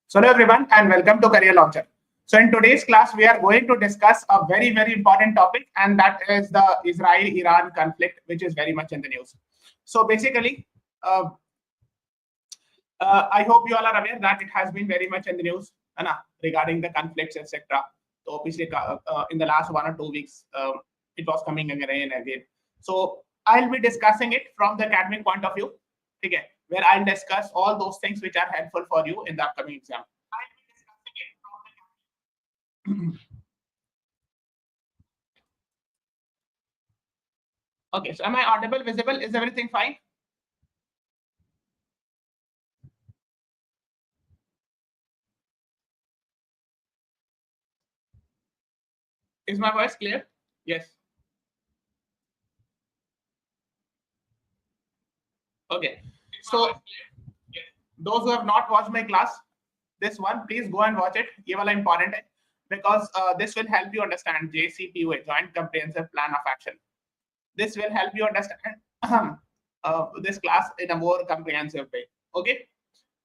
So hello everyone and welcome to Career Launcher. So in today's class, we are going to discuss a very, very important topic, and that is the Israel-Iran conflict, which is very much in the news. So basically, I hope you all are aware that it has been very much in the news regarding the conflicts, etc. So obviously, in the last 1 or 2 weeks, it was coming again and again. So I'll be discussing it from the academic point of view, okay, where I'll discuss all those things which are helpful for you in the upcoming exam. I'll be discussing it from the Okay, so am I audible, visible? Is everything fine? Is my voice clear? Yes. Okay. So those who have not watched my class, this one, please go and watch it. ये वाला important है because this will help you understand JCPOA, Joint Comprehensive Plan of Action. This will help you understand this class in a more comprehensive way. Okay?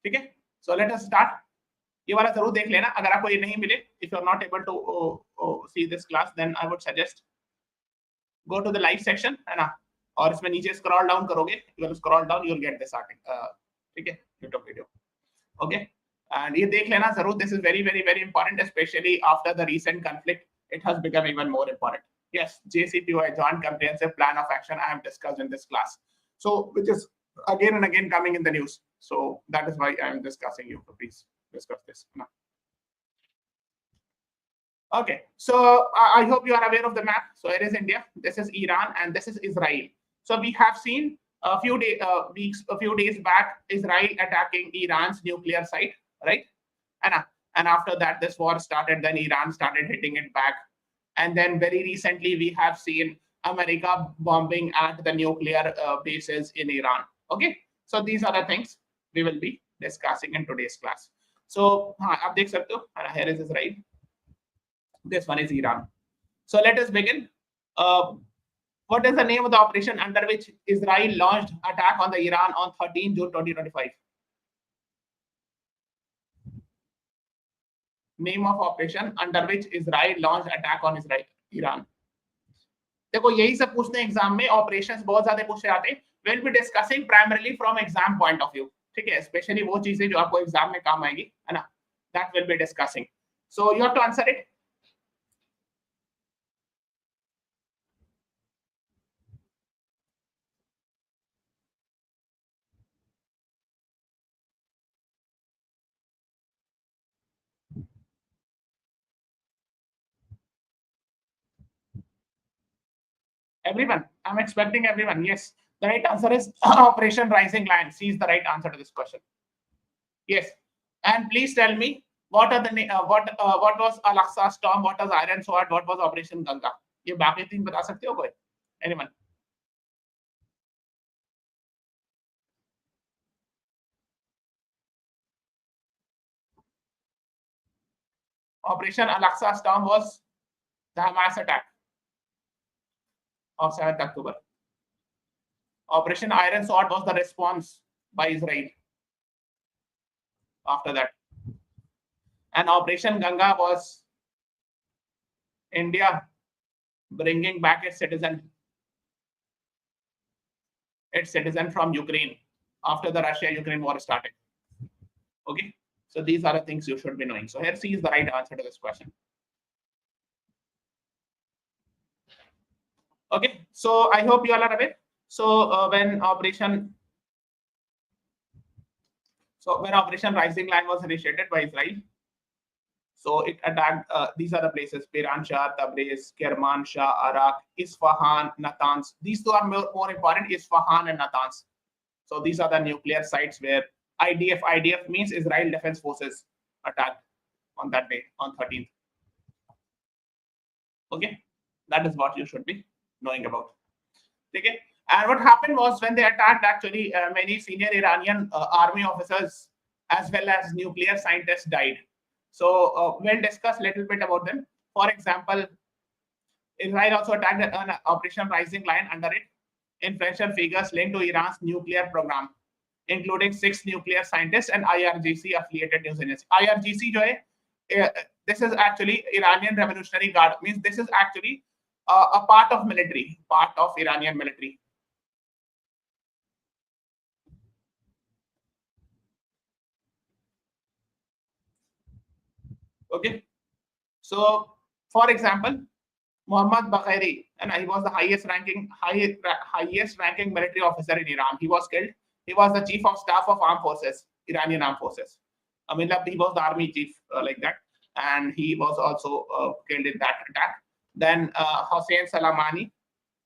ठीक है? So let us start. ये वाला जरूर देख लेना. अगर आपको ये नहीं मिले, if you are not able to see this class, then I would suggest go to the live section, है ना? और इसमें नीचे scroll down करोगे, you will scroll down, you will get this article. ठीक है? YouTube video. Okay? And ये देख लेना जरूर. This is very, very, very important, especially after the recent conflict. It has become even more important. Yes, JCPOA, Joint Comprehensive Plan of Action, I have discussed in this class. So, which is again and again coming in the news. So that is why I am discussing you. So please discuss this now. Okay, so I hope you are aware of the map. So it is India, this is Iran, and this is Israel. So we have seen a few days back, Israel attacking Iran's nuclear site, right? And after that, this war started. Then Iran started hitting it back, and then very recently we have seen America bombing at the nuclear bases in Iran. Okay, so these are the things we will be discussing in today's class. So आप देख सकते हो, here is Israel. This one is Iran. So let us begin. What is the name of the operation under which Israel launched attack on the Iran on 13 June 2025? Name of operation under which Israel launched attack on Iran. देखो यही सब पूछते हैं exam में, operations बहुत ज्यादा पूछे जाते हैं. We'll be discussing primarily from exam point of view. ठीक है, स्पेशली वो चीजें जो आपको एग्जाम में काम आएगी, है ना, that will be discussing. So you have to answer it. Everyone, I'm expecting everyone. Yes, the right answer is Operation Rising Lion. C is the right answer to this question. Yes, and please tell me what are the what was Al-Aqsa Storm, what was Iron Sword, what was Operation Ganga? ये बाकी तीन बता सकते हो कोई? Anyone? Operation Al-Aqsa Storm was the Hamas attack of 7th October. Operation Iron Sword was the response by Israel after that. And Operation Ganga was India bringing back its citizen from Ukraine after the Russia-Ukraine war started. Okay, so these are the things you should be knowing. So here C is the right answer to this question. Okay, so I hope you all are aware. So when Operation Rising Lion was initiated by Israel, so it attacked, these are the places: Piran Shah, Tabriz, Kerman Shah, Arak, Isfahan, Natanz. These two are more important, Isfahan and Natanz. So these are the nuclear sites where IDF means Israel Defense Forces attacked on that day, on 13th. Okay, that is what you should be knowing about. Okay, and what happened was when they attacked, actually many senior Iranian army officers as well as nuclear scientists died. So we'll discuss a little bit about them. For example, Israel also attacked an Operation Rising Lion. Under it, influential figures linked to Iran's nuclear program including 6 nuclear scientists and IRGC affiliated news agency. IRGC जो है, this is actually Iranian Revolutionary Guard, means this is actually a part of military, part of Iranian military. Okay, so for example, Muhammad Bagheri, and he was the highest ranking military officer in Iran. He was killed. He was the chief of staff of armed forces, Iranian armed forces. I mean, he was the army chief like that, and he was also killed in that attack. Then Hossein Salamani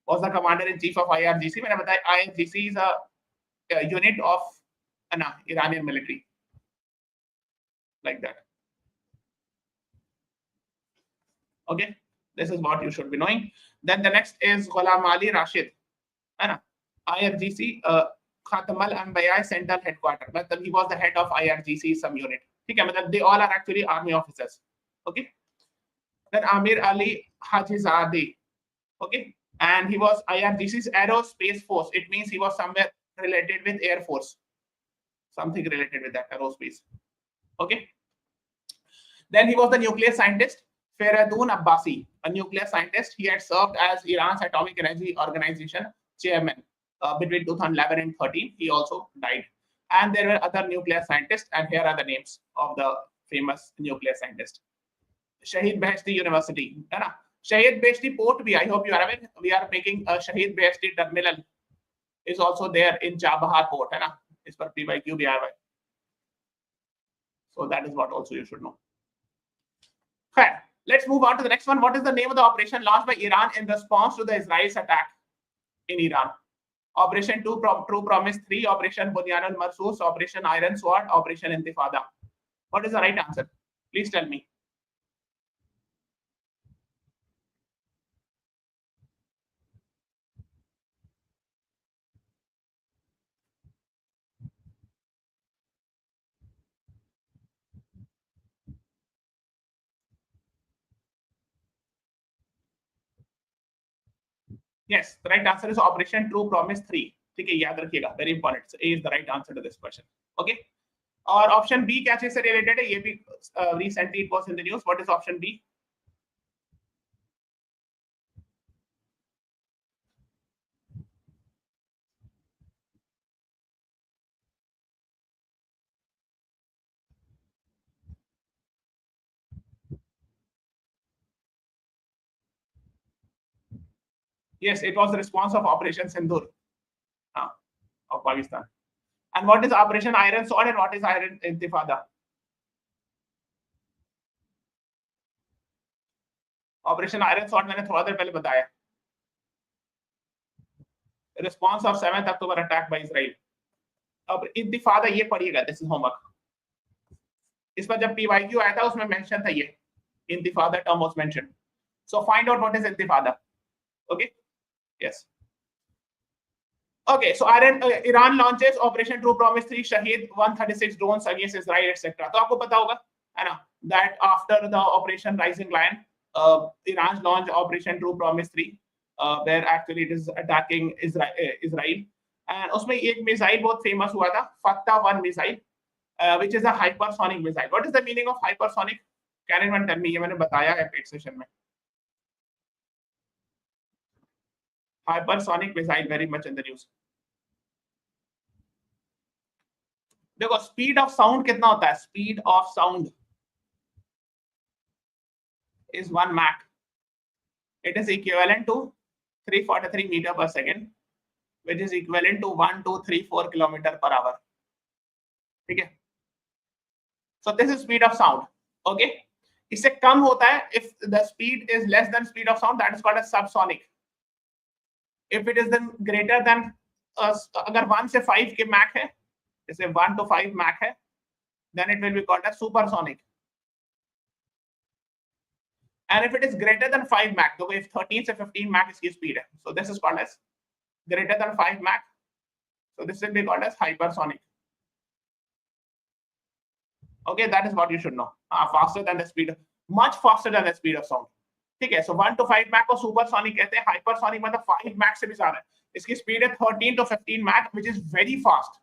was the commander in chief of IRGC. मैंने बताया IRGC is a unit of Iranian military, like that. Okay, this is what you should be knowing. Then the next is Ghulam Ali Rashid, IRGC Khatam al-Anbiya Central Headquarters. But he was the head of IRGC some unit. Okay, they all are actually army officers. Okay. Then Amir Ali Hajizadeh. Okay, and he was IRGC's Aerospace Force. It means he was somewhere related with Air Force, something related with that aerospace. Okay. Then he was the nuclear scientist Feridun Abbasi, a nuclear scientist. He had served as Iran's Atomic Energy Organization chairman between 2011 and 13. He also died. And there were other nuclear scientists, and here are the names of the famous nuclear scientists. Shahid Beheshti University. Shahid Beheshti Port bhi, I hope you are aware. We are making a Shahid Beheshti terminal is also there in Chabahar Port. Is for PYQ bhi aaya hai. So that is what also you should know. Okay. Let's move on to the next one. What is the name of the operation launched by Iran in response to the Israel's attack in Iran? Operation True Promise 3, Operation Bunyan al-Marsus, Operation Iron Sword, Operation Intifada. What is the right answer? Please tell me. Yes, the right answer is Operation True Promise 3. ठीक है, याद रखिएगा, very important. So A is the right answer to this question. Okay. और option B क्या चीज से related है? ये भी recently it was in the news. What is option B? Yes, it was the response of Operation Sindoor of Pakistan. And what is Operation Iron Sword and what is Iron Intifada? Operation Iron Sword मैंने थोड़ा देर पहले बताया. Response of 7th October attack by Israel. अब इंतिफादा ये पढ़िएगा, this is homework. इस पर जब PYQ आया था उसमें मेंशन था ये इंतिफादा term was mentioned. So find out what is इंतिफादा. Okay. Yes. Okay, so Iran launches Operation True Promise 3, Shahid 136 drones against Israel, etc. तो आपको पता होगा, है ना, that after the Operation Rising Lion, Iran launched Operation True Promise 3, where actually it is attacking Israel. And उसमें एक missile बहुत famous हुआ था, Fatah 1 missile, which is a hypersonic missile. What is the meaning of hypersonic? Can anyone tell me? ये मैंने बताया है paid session में. Hypersonic missile very much in the news. देखो speed of sound कितना होता है? Speed of sound is 1 Mach. It is equivalent to 343 meter per second, which is equivalent to 1234 kilometer per hour. ठीक है? So this is speed of sound. Okay? इससे कम होता है if the speed is less than speed of sound, that is called as subsonic. If it is then greater than अगर 1 से 5 के Mach है, जैसे 1 to 5 Mach है, then it will be called as supersonic. And if it is greater than 5 Mach, तो if 13 से 15 Mach इसकी speed है, so this is called as greater than 5 Mach. So this will be called as hypersonic. Okay, that is what you should know. Faster than the speed, much faster than the speed of sound. ठीक है, so 1 to 5 Mach को supersonic कहते हैं. Hypersonic मतलब 5 Mach से भी ज्यादा है. इसकी speed है 13 to 15 Mach, which is very fast.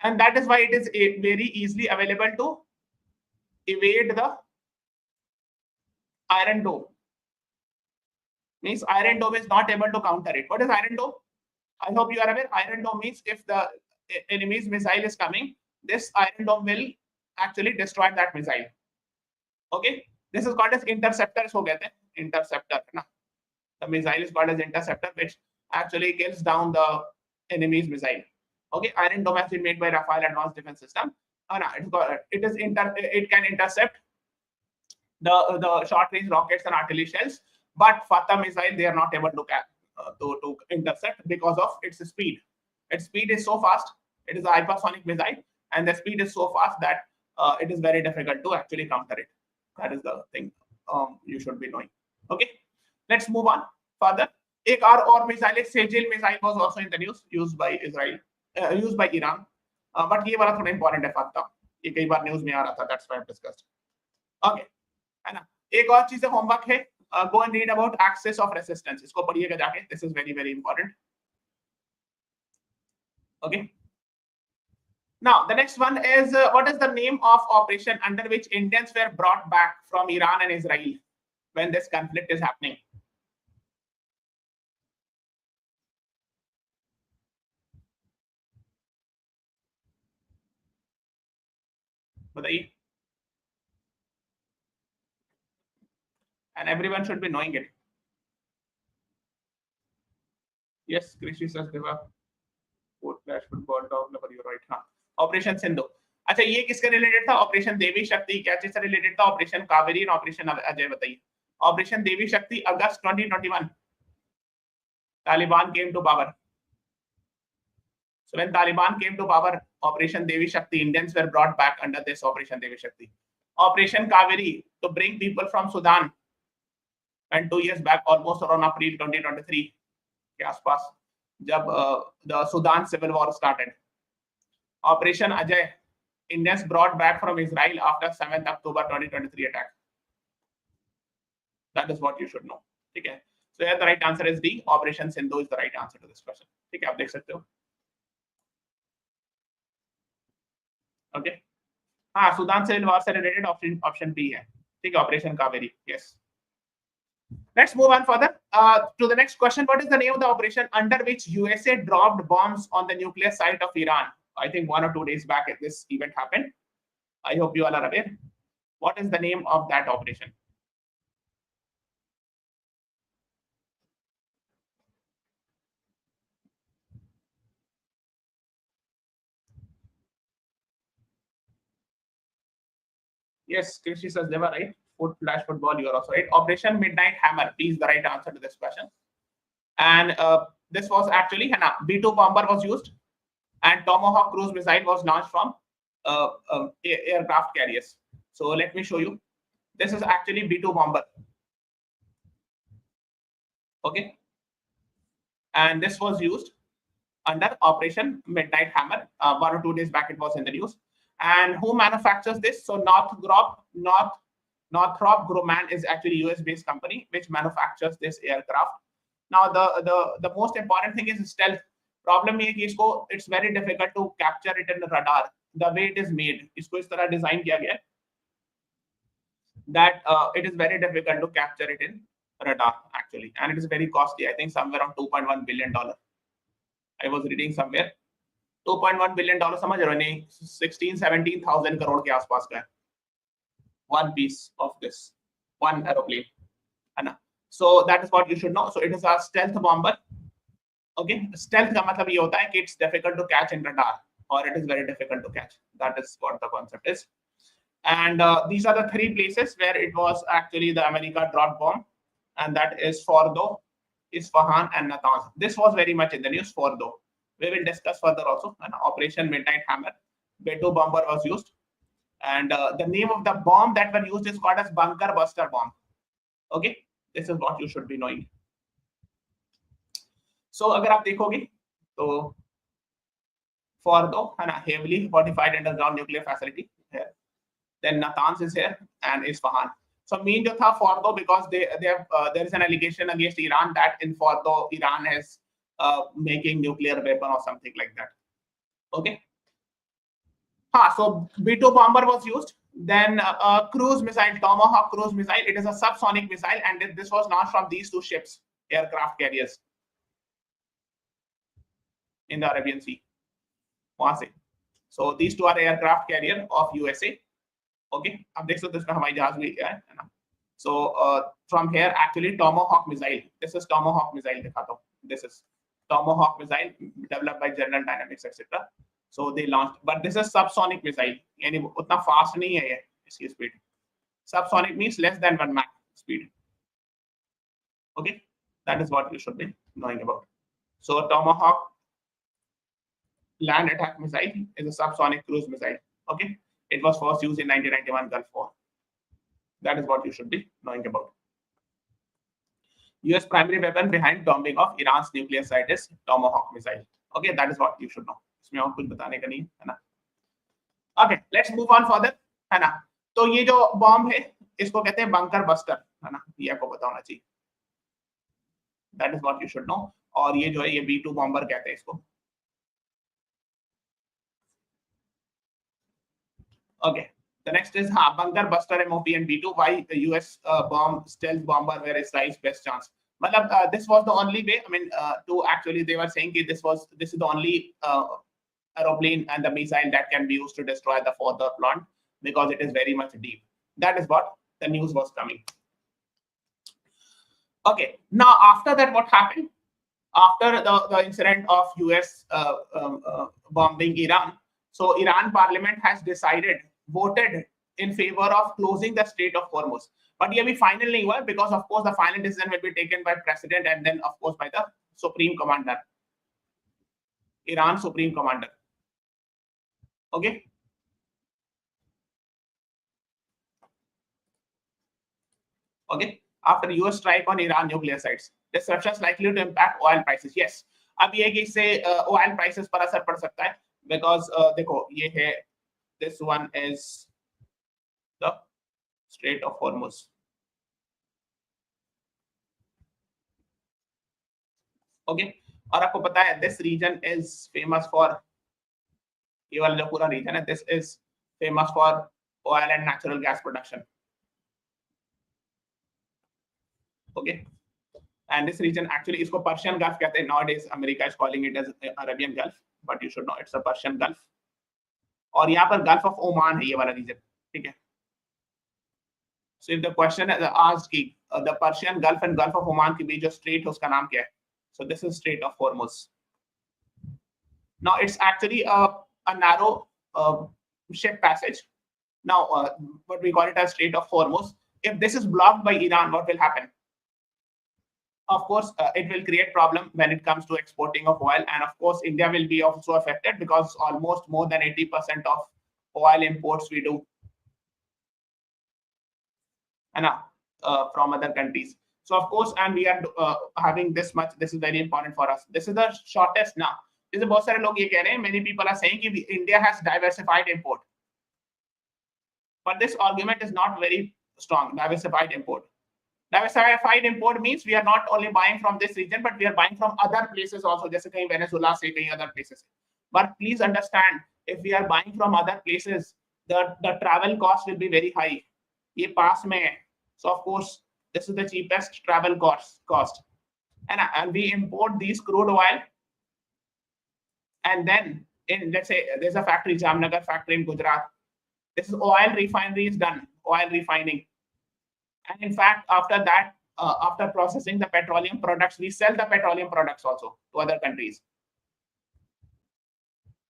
and that is why it is very easily available to evade the Iron Dome. Means Iron Dome is not able to counter it. What is Iron Dome? I hope you are aware. Iron Dome means if the enemy's missile is coming, this Iron Dome will actually destroy that missile. Okay, this is called as interceptors. हो गए थे interceptor ना. The missile is called as interceptor, which actually kills down the enemy's missile. Okay, Iron Dome has been made by Rafael Advanced Defense System. It can intercept the short range rockets and artillery shells, but Fatah missile they are not able to intercept because of its speed. Its speed is so fast. It is a hypersonic missile, and the speed is so fast that it is very difficult to actually counter it. That is the thing you should be knowing. Okay, let's move on further. एक और missile, Sejil missile was also in the news, used by Israel, used by Iran. But ये वाला थोड़ा important है Fatah. ये कई बार news में आ रहा था. That's why I've discussed. Okay, है ना. एक और चीज homework है. Go and read about axis of resistance. इसको पढ़िएगा जाके. This is very very important. Okay. Now the next one is what is the name of operation under which Indians were brought back from Iran and Israel when this conflict is happening? बताइए. And everyone should be knowing it. Yes, Krishi says they were football dog number, you're right. हाँ. Operation Sindhu. अच्छा ये किसके related था? Operation देवी शक्ति क्या चीज से रिलेटेड था? ऑपरेशन कावेरी और ऑपरेशन अजय. बताइए. ऑपरेशन देवी शक्ति अगस्त 2021. Taliban came to power. So when Taliban came to power, Operation Devi Shakti, Indians were brought back under this Operation Devi Shakti. Operation Kaveri to bring people from Sudan. And 2 years back, almost around April 2023 के आसपास, जब the Sudan civil war started. Operation Ajay, Indians brought back from Israel after 7th October 2023 attack. That is what you should know. ठीक है. So here the right answer is D. Operation Sindhu is the right answer to this question. ठीक है, आप देख सकते हो. Okay. हाँ, Sudan civil war से related option B है. ठीक है, Operation Kaveri. Yes. Let's move on further to the next question. What is the name of the operation under which USA dropped bombs on the nuclear site of Iran? I think 1 or 2 days back this event happened. I hope you all are aware. What is the name of that operation? Yes, Krishi says they were right. Football, you are also right. Operation Midnight Hammer is the right answer to this question. And this was actually B-2 bomber was used, and Tomahawk cruise missile was launched from aircraft carriers. So let me show you. This is actually B-2 bomber. Okay. And this was used under Operation Midnight Hammer. 1 or 2 days back it was in the news. And who manufactures this? So Northrop Grumman is actually US-based company which manufactures this aircraft. Now the most important thing is stealth. Problem है कि इसको it's very difficult to capture it in the radar. The way it is made, इसको इस तरह design किया गया है that it is very difficult to capture it in radar actually, and it is very costly. I think somewhere around $2.1 billion. I was reading somewhere. $2.1 billion समझ रहे हो नहीं 16-17,000 करोड़ के आसपास का है one piece of this one aeroplane है ना. So that is what you should know. So it is a stealth bomber. Okay, stealth का मतलब ये होता है कि it's difficult to catch in radar or it is very difficult to catch. That is what the concept is. And these are the 3 places where it was actually the America dropped bomb, and that is Fordo, Isfahan, and Natanz. This was very much in the news. Fordo. We will discuss further also. An Operation Midnight Hammer. B-2 bomber was used. And the name of the bomb that were used is called as bunker buster bomb. Okay, this is what you should be knowing. So अगर आप देखोगे तो Fordo है ना, heavily fortified underground nuclear facility here. Then Natanz is here and Isfahan. So main जो था Fordo, because there is an allegation against Iran that in Fordo Iran is making nuclear weapon or something like that. Okay. So B2 bomber was used. Then cruise missile, Tomahawk cruise missile. It is a subsonic missile, and this was launched from these two ships, aircraft carriers, in the Arabian Sea. वहां से. So these two are aircraft carrier of USA. Okay, अब देख सकते हो इसमें हवाई जहाज भी है ना. So from here actually Tomahawk missile. This is Tomahawk missile दिखाता हूँ. This is Tomahawk missile developed by General Dynamics etc. So they launched, but this is subsonic missile. यानी उतना fast नहीं है ये इसकी speed. Subsonic means less than 1 Mach speed. Okay, that is what you should be knowing about. So Tomahawk land attack missile is a subsonic cruise missile. Okay, it was first used in 1991 Gulf War. That is what you should be knowing about. US primary weapon behind bombing of Iran's nuclear site is Tomahawk missile. Okay, that is what you should know. इसमें और कुछ बताने का नहीं है ना. Okay, let's move on further, है ना. तो ये जो बॉम्ब है इसको कहते हैं बंकर बस्टर, है ना. ये आपको पता होना चाहिए. That is what you should know. और ये जो है ये B2 बॉम्बर कहते हैं इसको. Okay, the next is bunker buster MOP and B2. Why the US bomb stealth bomber were Israel's best chance? But this was the only way. I mean, to actually they were saying this is the only aeroplane and the missile that can be used to destroy the further plant because it is very much deep. That is what the news was coming. Okay, now after that, what happened? After the incident of US bombing Iran, so Iran parliament has voted in favor of closing the Strait of Hormuz. But ये भी final नहीं हुआ because of course the final decision will be taken by president and then of course by the supreme commander, Iran supreme commander. Okay. Okay. After US strike on Iran nuclear sites, disruptions likely to impact oil prices. Yes. अब ये कि इससे oil prices पर असर पड़ सकता है because देखो ये है, this one is the Strait of Hormuz. Okay. और आपको पता है this region is famous for, ये वाला जो पूरा region है, this is famous for oil and natural gas production. Okay. And this region actually इसको Persian Gulf कहते हैं. Nowadays America is calling it as Arabian Gulf, but you should know it's a Persian Gulf. और यहाँ पर Gulf of Oman है ये वाला region. ठीक है. So if the question is asked कि the Persian Gulf and Gulf of Oman के बीच जो strait है उसका नाम क्या है? So this is Strait of Hormuz. Now it's actually a narrow ship passage. Now what we call it as Strait of Hormuz. If this is blocked by Iran, what will happen? Of course, it will create problem when it comes to exporting of oil, and of course, India will be also affected because almost more than 80% of oil imports we do, and from other countries. So of course, and we are having this much. This is very important for us. This is the shortest now. जैसे बहुत सारे लोग ये कह रहे हैं, many people are saying कि India has diversified import, but this argument is not very strong. Diversified import. Diversified import means we are not only buying from this region, but we are buying from other places also, जैसे कहीं Venezuela से कहीं other places. But please understand, if we are buying from other places, the travel cost will be very high. ये पास में है. So of course, this is the cheapest travel cost. And we import these crude oil, and then let's say there's a factory, Jamnagar factory in Gujarat. This is oil refinery is done, oil refining. And in fact, after that, after processing the petroleum products, we sell the petroleum products also to other countries.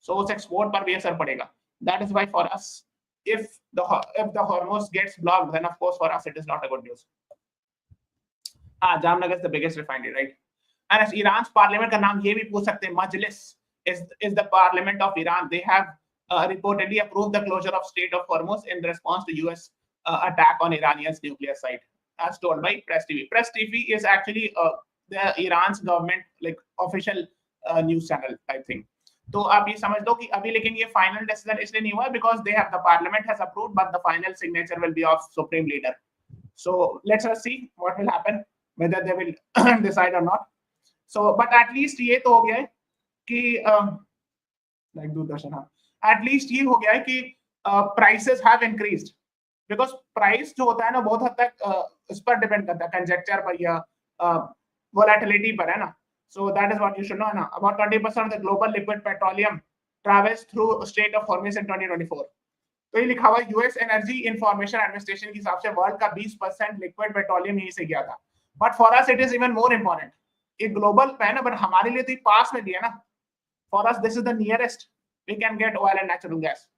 So it's export par bhi asar padega. That is why for us, if the Hormuz gets blocked, then of course for us it is not a good news. Jamnagar is the biggest refinery, right? And as Iran's parliament ka naam ye bhi pooch sakte, Majlis is the parliament of Iran. They have reportedly approved the closure of Strait of Hormuz in response to US attack on Iranian's nuclear site, as told by Press TV. Press TV is actually the Iran's government like official news channel type thing. तो आप ये समझ लो कि अभी लेकिन ये final decision इसलिए नहीं हुआ because they have, the parliament has approved, but the final signature will be of supreme leader. So let's see what will happen, whether they will decide or not. So but at least ये तो हो गया है कि like Doordarshan, हाँ, at least ये हो गया है कि prices have increased, because price जो होता है ना बहुत हद तक उस पर डिपेंड करता है, कंजेक्चर पर या वोलेटिलिटी पर, है ना. So that is what you should know ना. About 20% of the global liquid petroleum travels through Strait of Hormuz in 2024. तो ये लिखा हुआ यूएस एनर्जी इंफॉर्मेशन एडमिनिस्ट्रेशन के हिसाब से वर्ल्ड का 20% लिक्विड पेट्रोलियम यहीं से गया था. But for us it is even more important. ये ग्लोबल है ना, बट हमारे लिए तो ये पास में भी है ना. For us this is the nearest we can get oil and natural gas.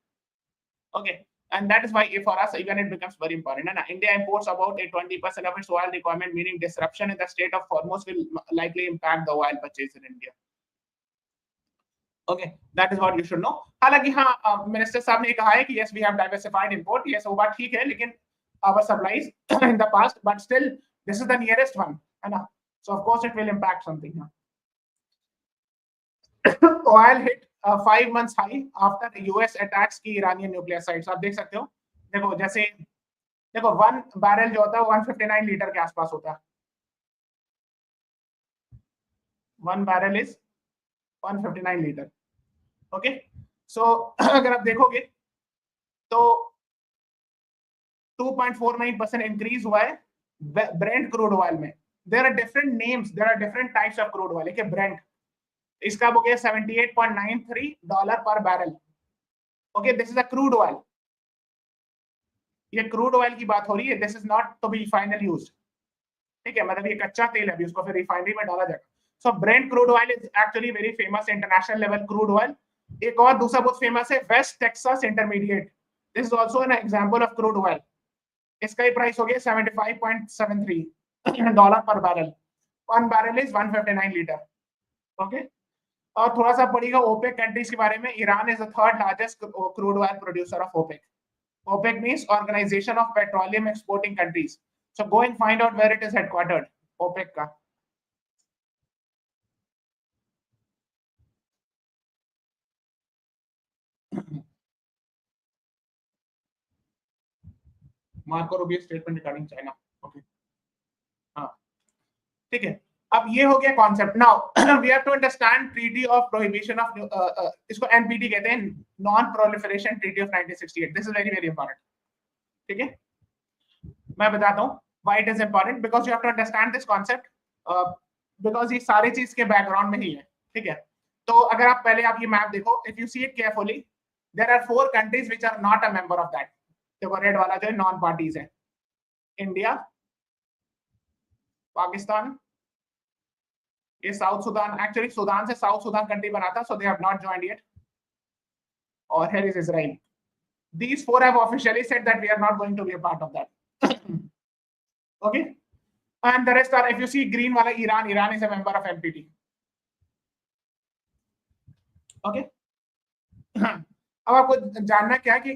Okay, and that is why for us even it becomes very important. And India imports about 20% of its oil requirement, meaning disruption in the Strait of Hormuz will likely impact the oil purchase in India. Okay, that is what you should know. हालांकि हाँ, minister साहब ने कहा है कि yes we have diversified import, yes वो बात ठीक है, लेकिन our supplies in the past, but still this is the nearest one, है ना. So of course it will impact something. Oil hit 5 months high after the US attacks की Iranian nuclear sites. आप देख सकते हो, देखो जैसे देखो 1 बैरल जो होता है 159 लीटर के आसपास होता है. 1 barrel is 159 litre. Okay, so अगर आप देखोगे तो 2.49% इंक्रीज हुआ है ब्रेंट क्रूड ऑयल में. There are different names, there are different types of crude oil. Brent इसका हो गया $78.93 per barrel. Okay, this is a crude oil. ये क्रूड ऑयल की बात हो रही है. This is not to be final used. ठीक है, मतलब ये कच्चा तेल है, अभी उसको फिर रिफाइनरी में डाला जाएगा. So Brent crude oil is actually very famous international level crude oil. एक और दूसरा बहुत फेमस है West Texas intermediate. This is also an example of crude oil. इसका ही प्राइस हो गया $75.73 per barrel. 1 barrel is 159 litre. Okay, और थोड़ा सा पढ़िएगा ओपेक कंट्रीज के बारे में. Iran is the third largest crude oil producer of OPEC. OPEC means organisation of petroleum exporting countries. So go and find out where it is headquartered, OPEC का. Marco Rubio statement regarding China. Okay, हाँ ठीक है. अब ये हो गया concept. Now we have to understand treaty of prohibition of, इसको NPT कहते हैं, non proliferation treaty of 1968. This is very very important. ठीक है, मैं बताता हूँ why it is important, because you have to understand this concept, because ये सारी चीज के बैकग्राउंड में ही है. ठीक है, तो अगर आप पहले आप ये मैप देखो, if you see it carefully, there are 4 countries which are not a member of that. देखो रेड वाला जो है नॉन पार्टीज है. इंडिया, पाकिस्तान, ये साउथ सुदान, एक्चुअली सुदान से साउथ सुदान कंट्री बना था, so they have not joined yet. और here is Israel. These 4 have officially said that we are not going to be a part of that. Okay, and the rest are, if you see green wala, Iran is a member of NPT. Okay. अब आपको जानना क्या है कि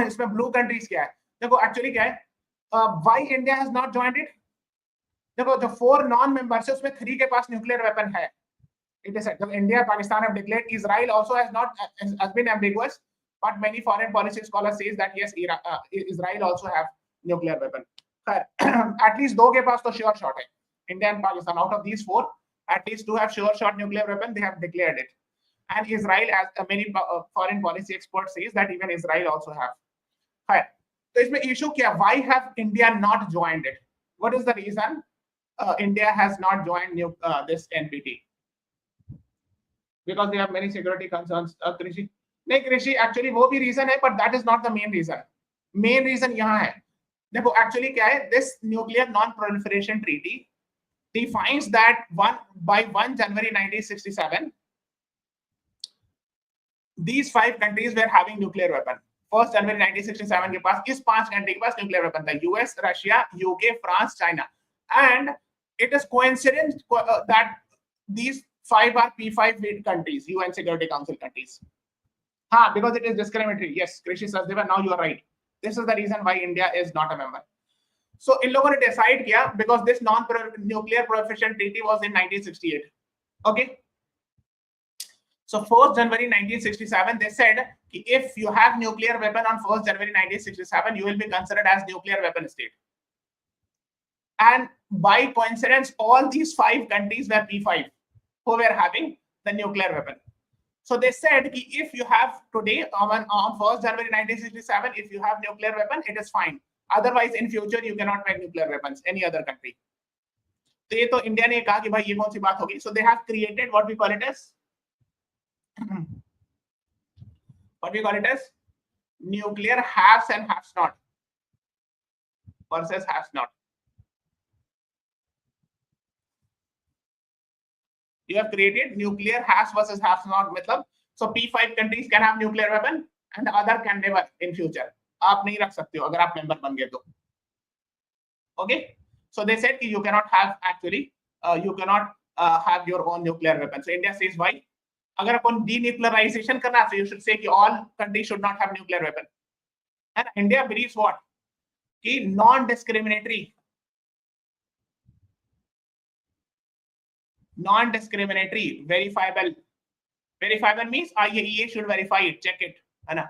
इसमें blue countries क्या है. देखो एक्चुअली क्या है, why India has not joined it. देखो जो 4 नॉन मेंबर्स है उसमें 3 के पास न्यूक्लियर वेपन है. It is said India, Pakistan have declared. Israel also has been ambiguous, but many foreign policy scholars says that yes, Israel also have nuclear weapon. At least 2 के पास तो sure shot है. India and Pakistan, out of these 4, at least 2 have sure shot nuclear weapon. They have declared it. And Israel, as many foreign policy experts says that even Israel also have. So इसमें issue क्या? Why have India not joined it? What is the reason India has not joined this NPT? Because they have many security concerns. कृषि नहीं, कृषि actually वो भी reason है, but that is not the main reason. Main reason यहाँ है. देखो actually क्या है, this nuclear non proliferation treaty defines that by 1 January 1967 these 5 countries were having nuclear weapon. 1 January 1967 के पास इस 5 कंट्री के पास न्यूक्लियर वेपन था. US, Russia, UK, France, China. And it is coincidence that these 5 are P5 countries, UN Security Council countries. Because it is discriminatory. Yes, Krishi Sasdeva, now you are right. This is the reason why India is not a member. So इन लोगों ने decide किया, because this non-nuclear proliferation treaty was in 1968. Okay. So 1st January 1967, they said if you have nuclear weapon on 1st January 1967, you will be considered as nuclear weapon state. And by coincidence, all these 5 countries were P5 who were having the nuclear weapon. So they said कि if you have today on 1st January 1967, if you have nuclear weapon, it is fine. Otherwise, in future, you cannot make nuclear weapons. Any other country. तो ये तो India ने कहा कि भाई ये कौन सी बात होगी. So they have created what we call it as nuclear haves and haves not versus haves not. You have created nuclear haves versus haves not. मतलब so P5 countries can have nuclear weapon and the other can never in future. आप नहीं रख सकते हो अगर आप member बन गए तो. Okay. So they said you cannot have actually you cannot have your own nuclear weapon. So India says why? अगर अपन denuclearization करना है, so you should say कि all countries should not have nuclear weapon. And India believes what? कि non-discriminatory verifiable means IAEA should verify it, check it, है ना.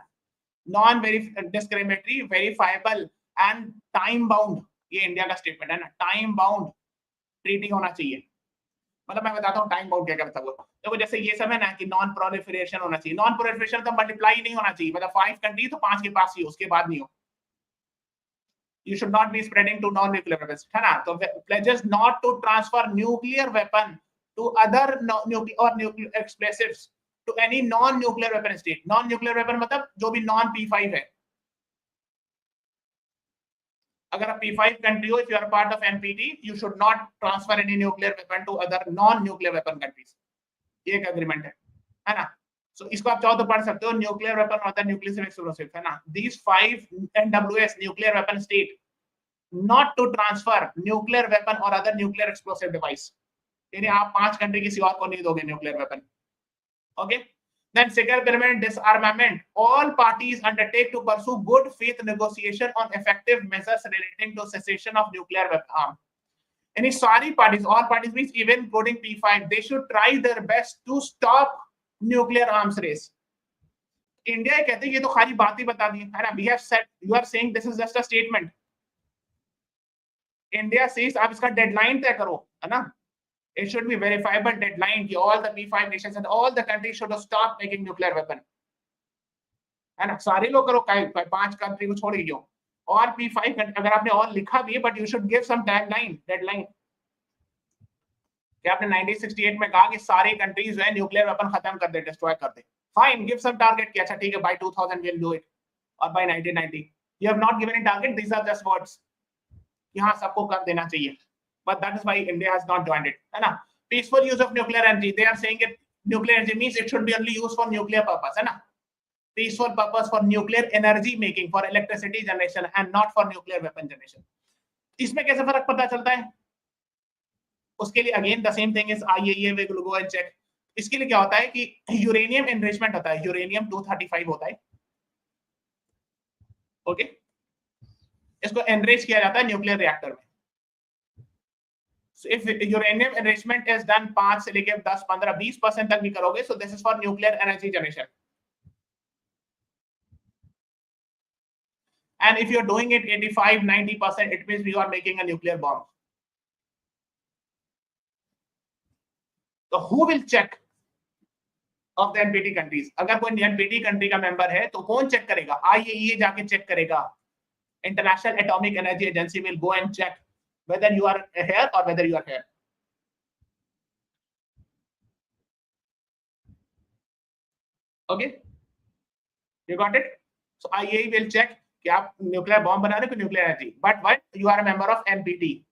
Non-discriminatory, verifiable and time bound, ये India का statement है ना. Time bound treaty होना चाहिए. मतलब मैं बताता हूँ टाइम बाउंड क्या करता है वो. देखो जैसे ये सब है ना कि नॉन प्रोलिफरेशन होना चाहिए. नॉन प्रोलिफरेशन तो मल्टीप्लाई नहीं होना चाहिए. मतलब 5 कंट्री तो 5 के पास ही हो, उसके बाद नहीं हो. You should not be spreading to non-nuclear weapons, है ना. तो pledges not to transfer nuclear weapon to other nuclear or nuclear explosives to any non-nuclear weapon state. Non-nuclear weapon मतलब जो भी non-P5 है. अगर आप P5 country हो, if you are part of NPT, you should not transfer any nuclear weapon to other non-nuclear weapon countries. ये एक agreement है ना. So इसको आप चाहो तो पढ़ सकते हो. Nuclear weapon और other nuclear explosives है ना. These 5 NWS nuclear weapon state not to transfer nuclear weapon or other nuclear explosive device. यानी आप 5 कंट्री किसी और को नहीं दोगे nuclear weapon. Okay. Then second permanent disarmament. All parties undertake to pursue good faith negotiation on effective measures relating to cessation of nuclear weapon arm. यानी सारी parties, all parties means even including P5, they should try their best to stop nuclear arms race. India कहते हैं ये तो खाली बात ही बता दी है ना. We have said, you are saying this is just a statement. India says आप इसका deadline तय करो, है ना. It should be verifiable deadline कि all the P5 nations and all the countries should stop making nuclear weapon. है ना. सारे लोग करो, 5 कंट्री को छोड़ क्यों. और P5 अगर आपने और लिखा भी है, but you should give some deadline. कि आपने 1968 में कहा कि सारे कंट्रीज जो है न्यूक्लियर वेपन खत्म कर दे, डिस्ट्रॉय कर दे. फाइन, गिव सम टारगेट कि अच्छा ठीक है by 2000 we'll do it or by 1990. You have not given a target. These are just words. कि हाँ सबको कर देना चाहिए. But that is why India has not joined it. है ना. Peaceful use of nuclear energy. They are saying it. Nuclear energy means it should be only used for nuclear purpose. है ना. Peaceful purpose for nuclear energy making, for electricity generation, and not for nuclear weapon generation. इसमें कैसे फर्क पता चलता है? उसके लिए again the same thing is IAEA will go and check. इसके लिए क्या होता है कि यूरेनियम एनरिचमेंट होता है. यूरेनियम 235 होता है. ओके. इसको एनरिच किया जाता है न्यूक्लियर रिएक्टर में. So if uranium enrichment is done 5 से लेके 10, 15, 20% तक भी करोगे, so this is for nuclear energy generation. And if you're doing it 85, 90%, it means you are making a nuclear bomb. So who will check of the NPT countries? अगर कोई NPT country का member है, तो कौन check करेगा? IAEA जाके check करेगा. International Atomic Energy Agency will go and check whether you are here or whether you are here. Okay, you got it. So IAEA will check कि आप nuclear bomb बना रहे हो, nuclear energy. But when you are a member of NPT,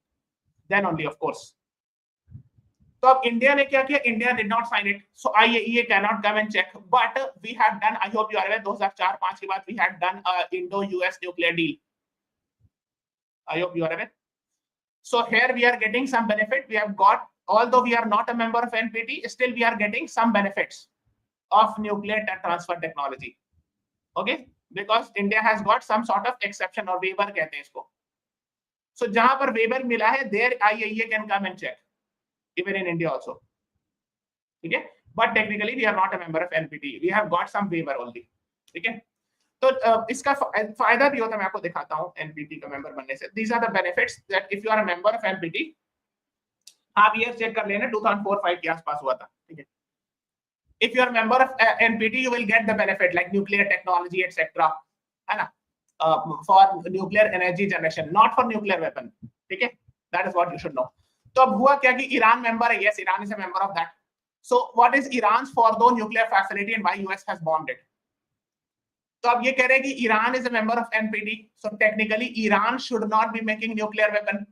then only, of course. तो अब India ने क्या किया? India did not sign it, so IAEA cannot come and check. But we have done, I hope you are aware, 2004-5 के बाद we had done a Indo-US nuclear deal. I hope you are aware. So here we are getting some benefit. We have got, although we are not a member of NPT, still we are getting some benefits of nuclear transfer technology. Okay, because India has got some sort of exception or waiver कहते हैं इसको. So जहां पर waiver मिला है, there IAEA can come and check, even in India also. ठीक है, but technically we are not a member of NPT. We have got some waiver only. ठीक है. तो इसका फायदा भी होता है, मैं आपको दिखाता हूं एनपीटी का मेंबर बनने से. These are the benefits that if you are a member of NPT, आप ये चेक कर लेना 2004-5 के आसपास हुआ था. ठीक है. if you are a member of NPT, you will get the benefit like nuclear technology, etc. है ना? For nuclear energy generation, not for nuclear weapon. ठीक है? That is what you should know. तो अब हुआ क्या कि ईरान member है. Yes, Iran is a member of that. So what is Iran's Fordo nuclear facility and why US has bombed it? तो अब ये कह रहे हैं कि Iran is a member of NPT. So technically, Iran should not be making nuclear weapon.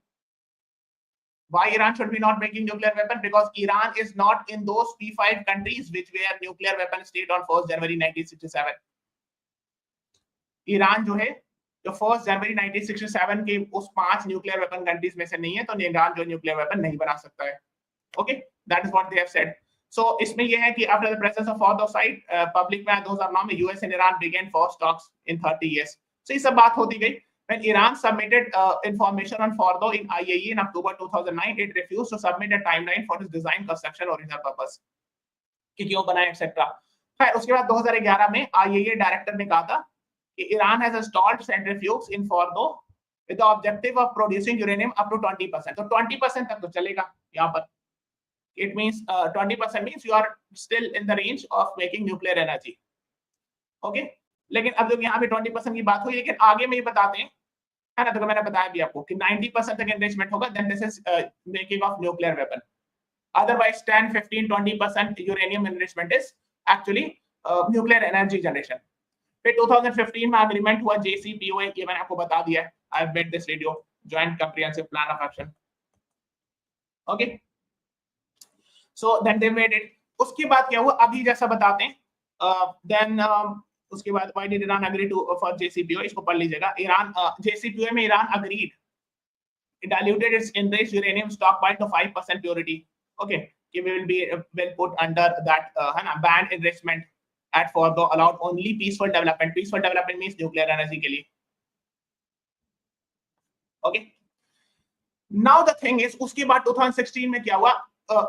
Why Iran should be not making nuclear weapon? Because Iran is not in those P5 countries which were nuclear weapon state on 1st January 1967. Iran जो है जो 1st January 1967 के उस 5 nuclear weapon countries में से नहीं है, तो ईरान जो न्यूक्लियर वेपन नहीं बना सकता है. Okay, that is what they have said. So इसमें ये है कि after the presence of Fordow site public में 2009 में US and Iran began first talks in 30 years. So ये सब बात होती गई. When Iran submitted information on Fordo in IAEA in October 2009, it refused to submit a timeline for its design, construction, original purpose. कि क्यों बनाया, etc. फिर उसके बाद 2011 में IAEA डायरेक्टर ने कहा था कि Iran has installed centrifuges in Fordo with the objective of producing uranium up to 20%. तो 20% तक तो चलेगा यहाँ पर. It means 20% means you are still in the range of making nuclear energy. Okay? लेकिन अब जब यहाँ पे 20% की बात हुई, लेकिन आगे में ये बताते हैं, है ना, तो मैंने बताया भी आपको कि 90% तक एनरिचमेंट होगा, then this is making of nuclear weapon. Otherwise 10, 15, 20% uranium enrichment is actually nuclear energy generation. फिर 2015 में अग्रीमेंट हुआ JCPOA, ये मैंने आपको बता दिया है. I have made this video, Joint Comprehensive Plan of Action. Okay, so then they made it. उसके बाद क्या हुआ अभी जैसा बताते हैं. Then उसके बाद why did Iran agree to for JCPOA, इसको पढ़ लीजिएगा. ईरान JCPOA में Iran agreed, it diluted its enriched uranium stockpile to 5% purity. Okay, we will put under that है ना, banned enrichment at Fordo, allowed only peaceful development. Peaceful development means nuclear energy के लिए. Okay, now the thing is उसके बाद 2016 में क्या हुआ,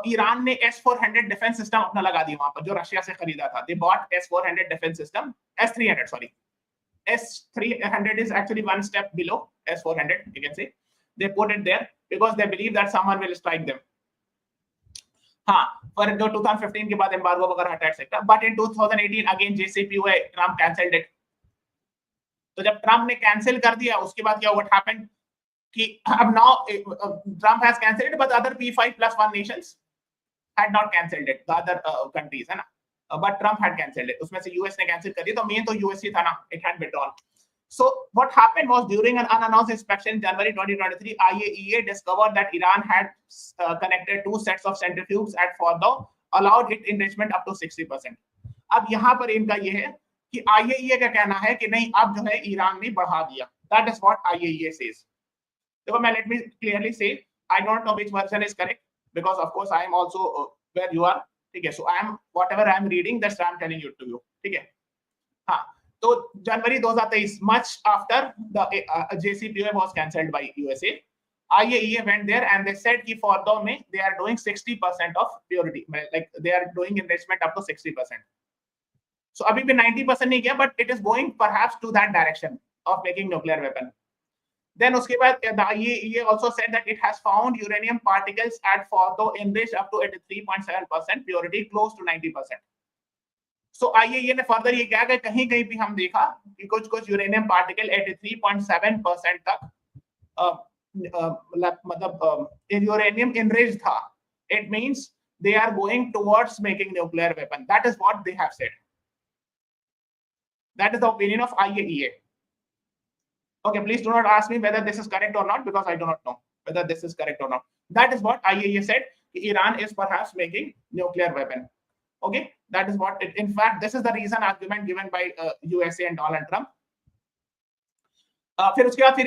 Iran ने S-400 डिफेंस सिस्टम अपना लगा दिया वहां पर जो रशिया से खरीदा था. They bought S-400 defense system, S-300 sorry. S-300 is actually one step below S-400, you can say. They put it there because they believe that someone will strike them. हाँ, पर जो 2015 के बाद एम्बार्गो वगैरह हटा सकता. But in 2018 again JCPOA, Trump cancelled it. तो जब ट्रम्प ने कैंसिल कर दिया उसके बाद क्या what happened कि अब now Trump has cancelled it, but other P5+1 nations had not cancelled it. The other countries है ना, but Trump had cancelled it. उसमें से US ने कैंसिल कर दिया, तो मेन तो US ही था ना, it had withdrawn. So what happened was during an unannounced inspection in January 2023, IAEA discovered that Iran had connected 2 sets of centrifuges at Fordo, allowed it enrichment up to 60%. अब यहाँ पर इनका ये है कि IAEA का कहना है कि नहीं, अब जो है ईरान ने बढ़ा दिया. That is what IAEA says. देखो मैं let me clearly say, I don't know which version is correct because of course I am also where you are. ठीक है, so I am whatever I am reading, that's what I am telling you to you. ठीक है, हाँ. तो जनवरी 2023, much after the JCPOA was cancelled by USA, IAEA went there and they said कि Fordo में they are doing 60% of purity, like they are doing enrichment up to 60%. So अभी भी 90% नहीं किया, but it is going perhaps to that direction of making nuclear weapon. Then उसके बाद the IAEA also said that it has found uranium particles at Fordo enriched up to 83.7% purity, close to 90%. So IAEA ने further ये क्या कि कहीं कहीं भी हम देखा कि कुछ uranium particle 83.7% तक मतलब uranium enriched था. It means they are going towards making nuclear weapon. That is what they have said. That is the opinion of IAEA. Okay, please do not ask me whether this is correct or not because I do not know whether this is correct or not. That is what IAEA said. Iran is perhaps making nuclear weapon. Okay, that is what it, in fact, this is the reason argument given by USA and Donald Trump. फिर उसके बाद फिर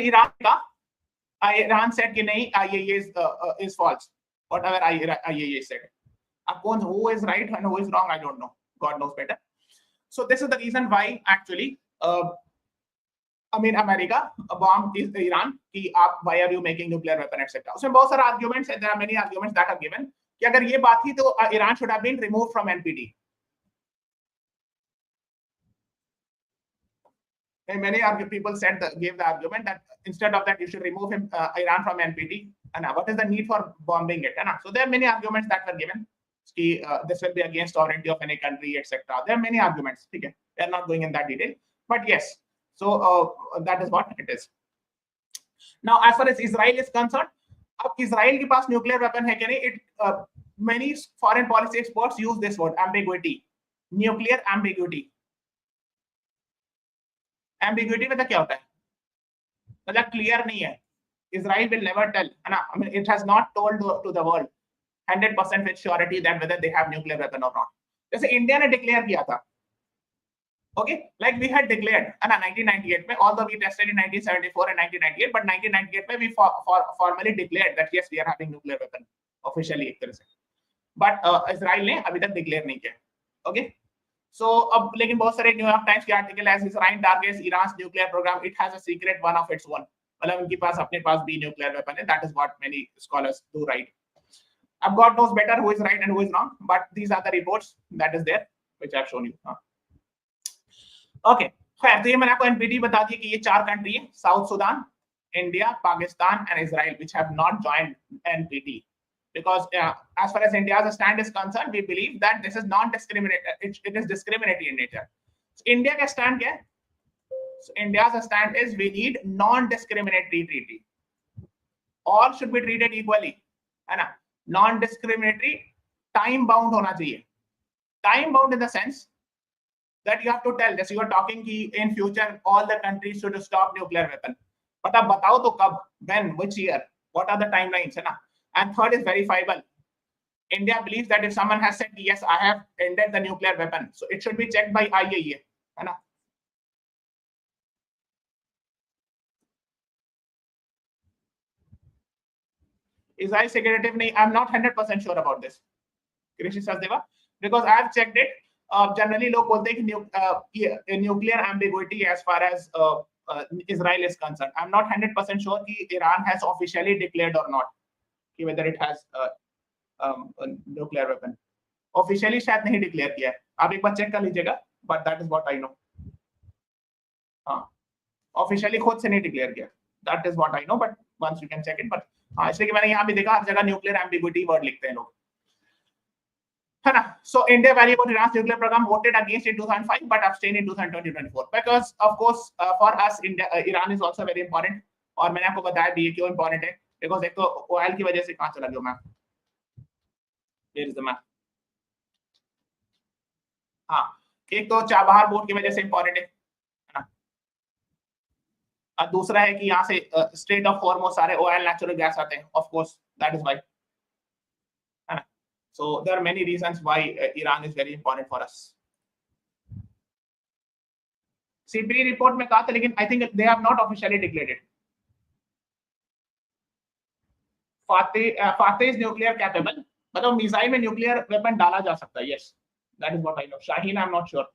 Iran said कि नहीं, IAEA is false. Whatever IAEA said. अब कौन who is right and who is wrong, I don't know. God knows better. So this is the reason why actually America bombed Iran कि आप why are you making nuclear weapon etc. उसमें बहुत सारे arguments हैं. There are many arguments that are given कि अगर ये बात थी तो Iran should have been removed from NPT. And many people said gave the argument that instead of that you should remove Iran from NPT. And what is the need for bombing it? So there are many arguments that were given. This will be against sovereignty of any country, etc. There are many arguments. Okay, we are not going in that detail, but yes. So that is what it is. Now, as far as Israel is concerned, अब Israel के पास nuclear weapon है क्या नहीं? Many foreign policy experts use this word ambiguity, nuclear ambiguity. Ambiguity मतलब क्या होता है? मतलब clear नहीं है. Israel will never tell. I mean, it has not told to the world 100% with surety that whether they have nuclear weapon or not. जैसे India ने declare किया था. Okay, like we had declared, 1998 में, although we tested in 1974 and 1998, but 1998 में we formally declared that yes, we are having nuclear weapon officially एक तरह से. But Israel ने अभी तक declare नहीं किया. Okay, so अब लेकिन बहुत सारे न्यूयॉर्क टाइम्स के article as Israel targets Iran's nuclear program, it has a secret one of its own. मतलब उनके पास अपने पास भी nuclear weapon है. That is what many scholars do write. अब God knows better who is right and who is wrong, but these are the reports that is there which I have shown you. Okay, खैर तो ये मैंने आपको NPT बता दी कि ये 4 country है, south Sudan, India, Pakistan and Israel, which have not joined NPT because as far as India's stand is concerned, we believe that this is non-discriminatory, it is discriminatory in nature. So India का stand क्या है? So India's stand is we need non-discriminatory treaty. All should be treated equally, है ना? Non-discriminatory, time bound होना चाहिए. Time bound in the sense that you have to tell this. You are talking कि in future all the countries should stop nuclear weapon. But अब बताओ तो कब, when, which year, what are the timelines, है ना? And third is verifiable. India believes that if someone has said yes, I have ended the nuclear weapon, so it should be checked by IAEA, है ना? Israel secretive नहीं, I'm not 100% sure about this, Krishi Sachdeva, because I have checked it. Generally लोग बोलते हैं कि nuclear ambiguity as far as Israel is concerned. I'm not 100% sure कि Iran has officially declared or not, कि whether it has a nuclear weapon. Officially शायद नहीं declare किया है. आप एक बार check कर लीजिएगा, but that is what I know. हाँ, officially खुद से नहीं declare किया. That is what I know, but once you can check it. But हाँ, इसलिए कि मैंने यहाँ भी देखा हर जगह nuclear ambiguity word लिखते हैं लोग. So India valued Iran's nuclear program, voted against in 2005 but abstained in 2024 because of course for us Iran is also very important. और मैंने आपको बताया भी क्यों important है, because एक तो oil की वजह से कहाँ चला गया map, here is the map. हाँ, एक तो चाबहार बोर्ड की वजह से important है ना, और दूसरा है कि यहाँ से स्ट्रेट ऑफ हॉर्मुज सारे oil natural gas आते हैं, of course that is why. So there are many reasons why Iran is very important for us. CPE report में कहा था, लेकिन I think they have not officially declared it. Fateh is nuclear capable, मतलब missile में nuclear weapon डाला जा सकता है. Yes, that is what I know. Shaheen, I'm not sure.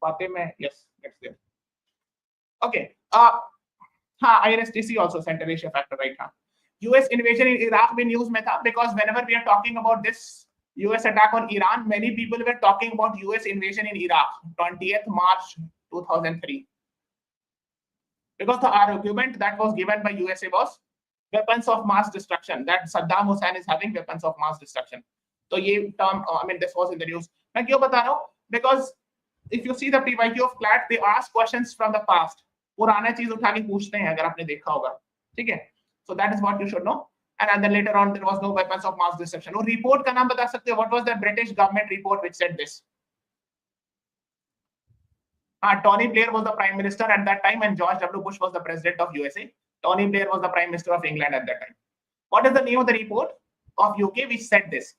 Fateh में yes, that's there. Okay. हाँ, IRSTC also Central Asia factor, right? हाँ. US invasion in Iraq भी news में था, because whenever we are talking about this US attack on Iran, many people were talking about US invasion in Iraq, 20th March 2003. Because the argument that was given by USA was weapons of mass destruction, that Saddam Hussein is having weapons of mass destruction. So ये term, I mean, this was in the news. मैं क्यों बता रहा हूँ? Because if you see the PYQ of CLAT, they ask questions from the past. पुराना चीज उठा के पूछते हैं, अगर आपने देखा होगा, ठीक है? So that is what you should know. And then later on, there was no weapons of mass destruction. वो report का नाम बता सकते हो? What was the British government report which said this? Tony Blair was the prime minister at that time, and George W. Bush was the president of USA. Tony Blair was the prime minister of England at that time. What is the name of the report of UK which said this?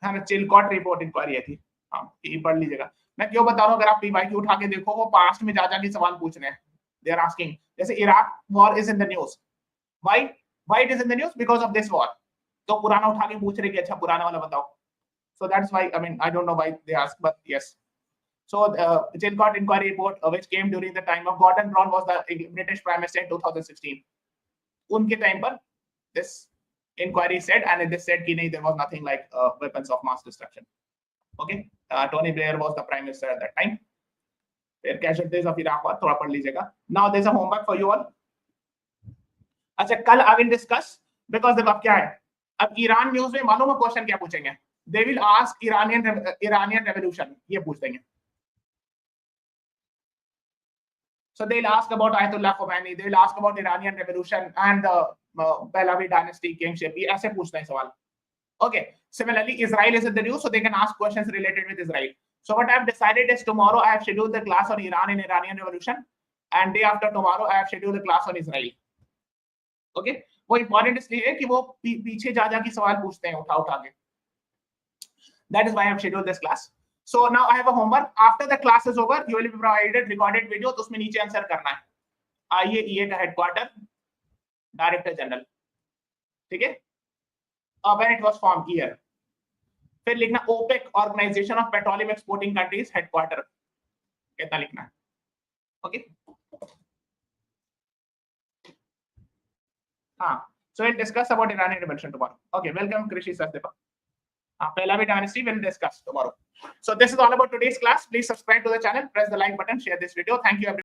हाँ, चिलकॉट report inquiry थी. हाँ, ये पढ़ लीजिएगा. मैं क्यों बता रहा हूँ, अगर आप पीवाईक्यू उठा के देखो, वो पास्ट में जा के सवाल पूछ रहे हैं. They are asking, जैसे Iraq war is in the news. Why it is in the news? Because of this war. तो पुराना उठा के पूछ रहे कि अच्छा पुराना वाला बताओ. So that's why, I mean, I don't know why they ask, but yes. So Chilcot inquiry report which came during the time of Gordon Brown was the British Prime Minister in 2016. उनके time पर this inquiry said, and they said कि नहीं, there was nothing like weapons of mass destruction. Okay, Tony Blair was the Prime Minister at that time. फिर casualties of Iraq और थोड़ा पढ़ लीजिएगा. Now there is a homework for you all. अच्छा, कल I will discuss, because देखो अब क्या है, अब ईरान न्यूज में मालूम है क्वेश्चन क्या पूछेंगे. They will ask Iranian revolution, ये पूछ देंगे. So they'll ask about Ayatollah Khomeini, they will ask about Iranian revolution and the Pahlavi dynasty kingship. ये ऐसे पूछते हैं सवाल. Okay. Similarly, Israel is in the news, so they can ask questions related with Israel. So what I have decided is tomorrow I have scheduled the class on Iran and Iranian revolution, and day after tomorrow I have scheduled the class on Israel. Okay. वो important इसलिए है कि वो पीछे जा के सवाल पूछते हैं उठा के. That is why I have scheduled this class. So now I have a homework. After the class is over, you will be provided recorded video. तो उसमें नीचे आंसर करना है. IAEA का हेडक्वार्टर, डायरेक्टर जनरल, ठीक है. When it was formed year. फिर लिखना OPEC, organisation of petroleum exporting countries, headquarter, कितना लिखना है. ओके. हाँ. So we'll discuss about Iranian revolution tomorrow. Okay. Welcome, Krishi Sasdepa. Pahlavi dynasty we'll discuss tomorrow. So this is all about today's class. Please subscribe to the channel, press the like button, share this video. Thank you everyone.